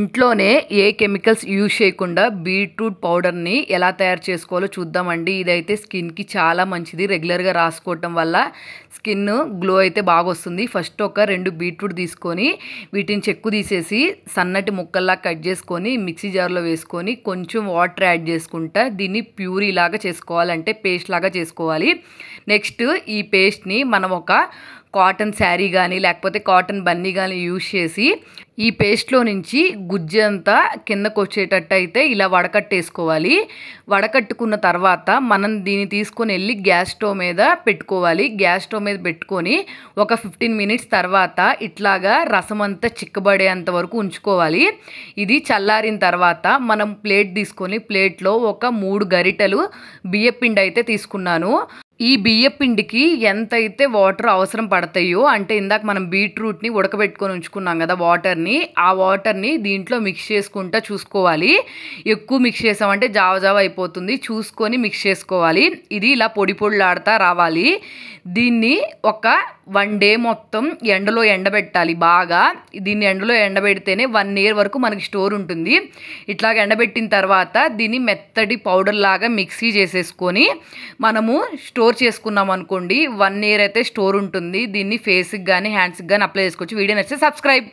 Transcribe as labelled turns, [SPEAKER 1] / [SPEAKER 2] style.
[SPEAKER 1] ఇంట్లోనే ఏ chemicals use చేయకుండా beetroot పౌడర్ని ఎలా తయారు చేసుకోవాలో చూద్దామండి. ఇదైతే స్కిన్కి చాలా మంచిది. రెగ్యులర్గా రాసుకోవటం వల్ల స్కిన్ గ్లో అయితే బాగా వస్తుంది. ఫస్ట్ ఒక 2 బీట్రూట్ తీసుకొని వీటిని చెక్కు తీసేసి సన్నటి ముక్కల్లా కట్ చేసుకొని మిక్సీ జార్లో వేసుకొని కొంచెం వాటర్ యాడ్ చేసుకుంటా దీన్ని ప్యూరీ లాగా చేసుకోవాలంటే పేస్ట్ లాగా చేసుకోవాలి. నెక్స్ట్ ఈ పేస్ట్ని మనం ఒక కాటన్ శారీ కానీ లేకపోతే కాటన్ బన్నీ కానీ యూజ్ చేసి ఈ పేస్ట్లో నుంచి గుజ్జు అంతా కిందకు వచ్చేటట్టు అయితే ఇలా వడకట్టేసుకోవాలి. వడకట్టుకున్న తర్వాత మనం దీన్ని తీసుకొని వెళ్ళి గ్యాస్ స్టవ్ మీద పెట్టుకోవాలి. గ్యాస్ స్టవ్ మీద పెట్టుకొని ఒక 15 మినిట్స్ తర్వాత ఇట్లాగా రసం అంతా చిక్కబడేంత వరకు ఉంచుకోవాలి. ఇది చల్లారిన తర్వాత మనం ప్లేట్ తీసుకొని ప్లేట్లో ఒక 3 గరిటెలు బియ్యపిండి అయితే తీసుకున్నాను. ఈ బియ్యపిండికి ఎంతైతే వాటర్ అవసరం పడతాయో అంటే ఇందాక మనం బీట్రూట్ని ఉడకబెట్టుకొని ఉంచుకున్నాం కదా ఆ వాటర్ని దీంట్లో మిక్స్ చేసుకుంటా చూసుకోవాలి. ఎక్కువ మిక్స్ చేసామంటే జావ అయిపోతుంది. చూసుకొని మిక్స్ చేసుకోవాలి. ఇది ఇలా పొడి పొడిలాడుతూ రావాలి. దీన్ని ఒక 1 డే మొత్తం ఎండలో ఎండబెట్టాలి బాగా. దీన్ని ఎండలో ఎండబెడితేనే 1 year వరకు మనకి స్టోర్ ఉంటుంది. ఇట్లాగ ఎండబెట్టిన తర్వాత దీన్ని మెత్తటి పౌడర్ లాగా మిక్సీ చేసేసుకొని మనము స్టోర్ చేసుకున్నాం అనుకోండి 1 year అయితే స్టోర్ ఉంటుంది. దీన్ని ఫేస్కి కానీ హ్యాండ్స్కి కానీ అప్లై చేసుకోవచ్చు. వీడియో నచ్చితే సబ్స్క్రైబ్.